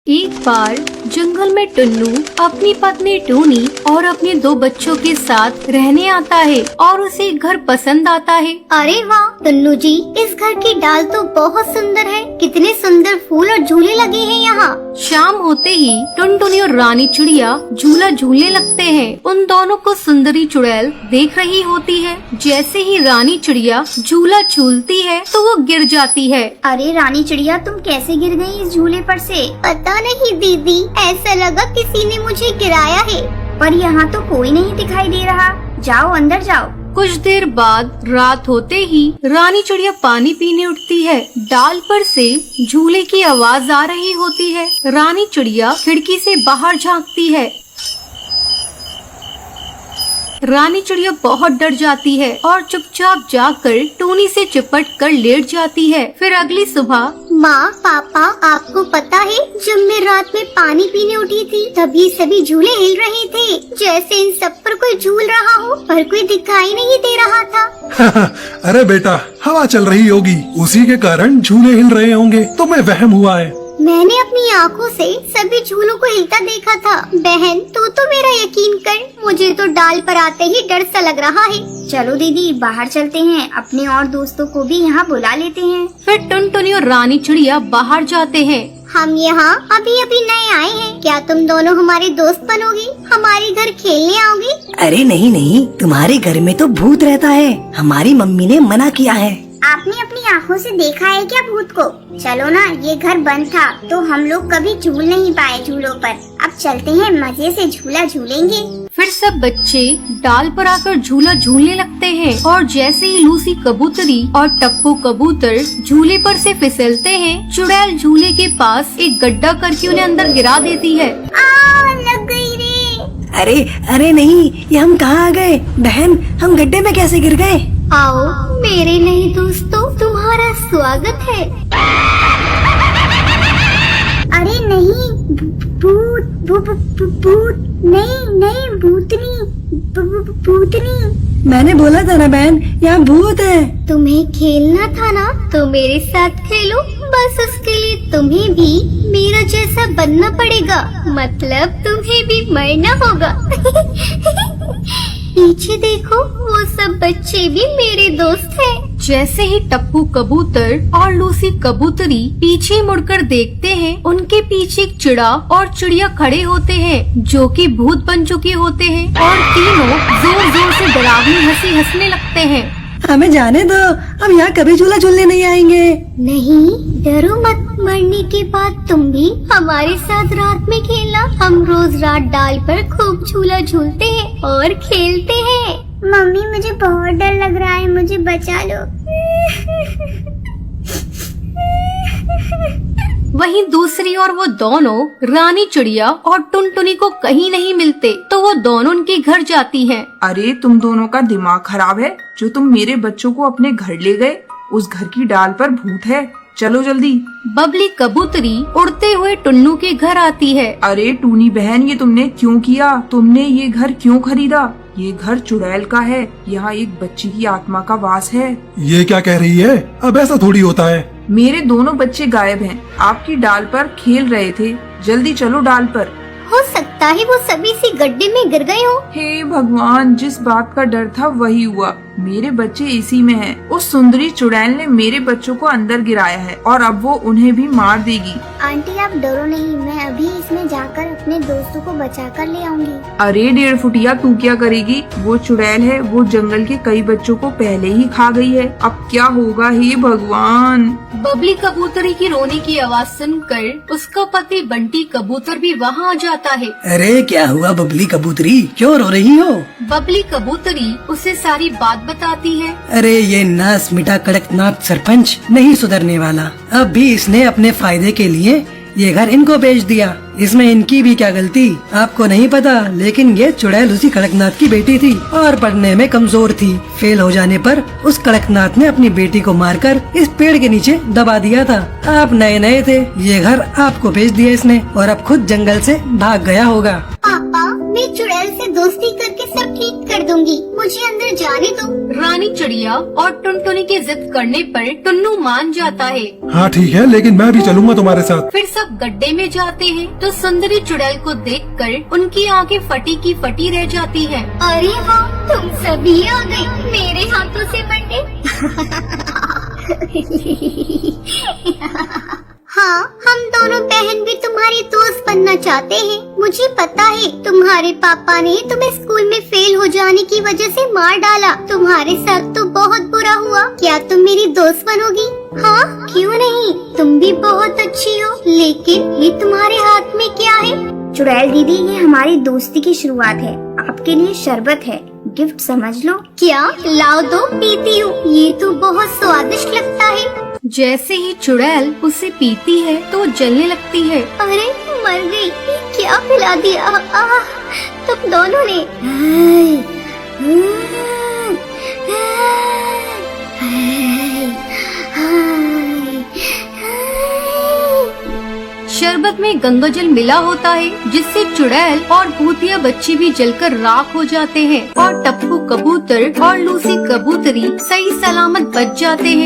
एक बार जंगल में टुन्नू अपनी पत्नी टूनी और अपने 2 बच्चों के साथ रहने आता है और उसे घर पसंद आता है। अरे वाह टुन्नू जी, इस घर की डाल तो बहुत सुंदर है। कितने सुंदर फूल और झूले लगे हैं यहाँ। शाम होते ही टुनटुनी और रानी चिड़िया झूला झूलने लगते हैं। उन दोनों को सुंदरी चुड़ैल देख रही होती है। जैसे ही रानी चिड़िया झूला झूलती है तो वो गिर जाती है। अरे रानी चिड़िया, तुम कैसे गिर गई इस झूले पर से? पता नहीं दीदी, ऐसा लगा किसी ने मुझे गिराया है, पर यहाँ तो कोई नहीं दिखाई दे रहा। जाओ अंदर जाओ। कुछ देर बाद रात होते ही रानी चिड़िया पानी पीने उठती है। डाल पर से झूले की आवाज आ रही होती है। रानी चिड़िया खिड़की से बाहर झांकती है। रानी चिड़िया बहुत डर जाती है और चुपचाप जाकर टूनी से चिपट कर लेट जाती है। फिर अगली सुबह माँ पापा, आपको पता है जब मैं रात में पानी पीने उठी थी तभी सभी झूले हिल रहे थे, जैसे इन सब पर कोई झूल रहा हो, पर कोई दिखाई नहीं दे रहा था। अरे बेटा, हवा चल रही होगी, उसी के कारण झूले हिल रहे होंगे, तुम्हें वहम हुआ है। मैंने अपनी आँखों से सभी झूलों को हिलता देखा था। बहन, तू तो मेरा यकीन कर, मुझे तो डाल पर आते ही डर सा लग रहा है। चलो दीदी, बाहर चलते हैं, अपने और दोस्तों को भी यहाँ बुला लेते हैं। फिर टुनटुनी और रानी चिड़िया बाहर जाते हैं। हम यहाँ अभी अभी नए आए हैं, क्या तुम दोनों हमारे दोस्त बनोगी? हमारे घर खेलने आओगी? अरे नहीं नहीं, तुम्हारे घर में तो भूत रहता है, हमारी मम्मी ने मना किया है। आपने अपनी आँखों से देखा है क्या भूत को? चलो ना, ये घर बंद था तो हम लोग कभी झूल नहीं पाए झूलों पर। अब चलते हैं, मजे से झूला झूलेंगे। फिर सब बच्चे डाल पर आकर झूला झूलने लगते हैं और जैसे ही लूसी कबूतरी और टप्पू कबूतर झूले पर से फिसलते हैं, चुड़ैल झूले के पास एक गड्ढा करके उन्हें अंदर गिरा देती है। लग गई रे। अरे अरे नहीं, ये हम कहाँ आ गए? बहन, हम गड्ढे में कैसे गिर गए? आओ मेरे नए दोस्तों, तुम्हारा स्वागत है। अरे नहीं, भूत भूत नहीं भूतनी भूतनी। मैंने बोला था ना बहन, यहाँ भूत है। तुम्हें खेलना था ना, तो मेरे साथ खेलो। बस उसके लिए तुम्हें भी मेरा जैसा बनना पड़ेगा, मतलब तुम्हें भी मरना होगा। पीछे देखो, वो सब बच्चे भी मेरे दोस्त हैं। जैसे ही टप्पू कबूतर और लूसी कबूतरी पीछे मुड़कर देखते हैं, उनके पीछे एक चिड़ा और चिड़िया खड़े होते हैं जो कि भूत बन चुके होते हैं और तीनों जोर जोर से डरावनी हंसी हंसने लगते हैं। हमें जाने दो, हम यहाँ कभी झूला झूलने नहीं आएंगे। नहीं, डरो मत, मरने के बाद तुम भी हमारे साथ रात में खेलना। हम रोज रात डाल पर खूब झूला झूलते हैं और खेलते हैं। मम्मी, मुझे बहुत डर लग रहा है, मुझे बचा लो। वहीं दूसरी ओर वो दोनों रानी चिड़िया और टुनटुनी को कहीं नहीं मिलते, तो वो दोनों उनके घर जाती हैं। अरे तुम दोनों का दिमाग खराब है, जो तुम मेरे बच्चों को अपने घर ले गए। उस घर की डाल पर भूत है, चलो जल्दी। बबली कबूतरी उड़ते हुए टुन्नू के घर आती है। अरे टूनी बहन, ये तुमने क्यों किया? तुमने ये घर क्यों खरीदा? ये घर चुड़ैल का है, यहाँ एक बच्ची की आत्मा का वास है। ये क्या कह रही है? अब ऐसा थोड़ी होता है। मेरे दोनों बच्चे गायब हैं, आपकी डाल पर खेल रहे थे। जल्दी चलो डाल पर। हो सकता है वो सभी इसी गड्ढे में गिर गए हो। हे भगवान, जिस बात का डर था वही हुआ। मेरे बच्चे इसी में हैं। उस सुंदरी चुड़ैल ने मेरे बच्चों को अंदर गिराया है और अब वो उन्हें भी मार देगी। आंटी आप डरो नहीं, मैं अभी इसमें जाकर अपने दोस्तों को बचा कर ले आऊंगी। अरे 1.5 फुटिया, तू क्या करेगी? वो चुड़ैल है, वो जंगल के कई बच्चों को पहले ही खा गई है। अब क्या होगा? हे भगवान। बबली कबूतरी की रोने की आवाज सुनकर उसका पति बंटी कबूतर भी वहाँ आ जाता है। अरे क्या हुआ बबली कबूतरी, क्यों रो रही हो? बबली कबूतरी उसे सारी बात बताती है। अरे ये नास मिटा कड़कनाथ सरपंच नहीं सुधरने वाला। अब भी इसने अपने फायदे के लिए ये घर इनको बेच दिया। इसमें इनकी भी क्या गलती, आपको नहीं पता, लेकिन ये चुड़ैल उसी कड़कनाथ की बेटी थी और पढ़ने में कमजोर थी। फेल हो जाने पर उस कड़कनाथ ने अपनी बेटी को मारकर इस पेड़ के नीचे दबा दिया था। आप नए नए थे, ये घर आपको बेच दिया इसने और अब खुद जंगल से भाग गया होगा। पापा, मैं चुड़ैल से दोस्ती करके सब ठीक कर दूंगी, मुझे अंदर जाने दो। रानी चिड़िया और टुनटुनी की जिद करने पर टुन्नू मान जाता है। हाँ ठीक है, लेकिन मैं भी चलूंगा तुम्हारे साथ। फिर सब गड्ढे में जाते हैं तो सुंदरी चुड़ैल को देखकर उनकी आंखें फटी की फटी रह जाती हैं। अरे वाह, तुम सभी आ गए मेरे हाथों से बंटे। हाँ, हम दोनों बहन भी तुम्हारी दोस्त बनना चाहते हैं। मुझे पता है तुम्हारे पापा ने तुम्हें स्कूल में फेल हो जाने की वजह से मार डाला। तुम्हारे साथ तो बहुत बुरा हुआ। क्या तुम मेरी दोस्त बनोगी? हाँ, क्यों नहीं, तुम भी बहुत अच्छी हो। लेकिन ये तुम्हारे हाथ में क्या है? चुड़ैल दीदी, ये हमारी दोस्ती की शुरुआत है। आपके लिए शरबत है, गिफ्ट समझ लो। क्या? लाओ दो, पीती हूँ। ये तो बहुत स्वादिष्ट लगता है। जैसे ही चुड़ैल उसे पीती है तो जलने लगती है। अरे मर गई, ये क्या पिला दिया? तुम दोनों ने। शरबत में गंगाजल मिला होता है जिससे चुड़ैल और भूतिया बच्चे भी जलकर राख हो जाते हैं और टप्पू कबूतर और लूसी कबूतरी सही सलामत बच जाते हैं।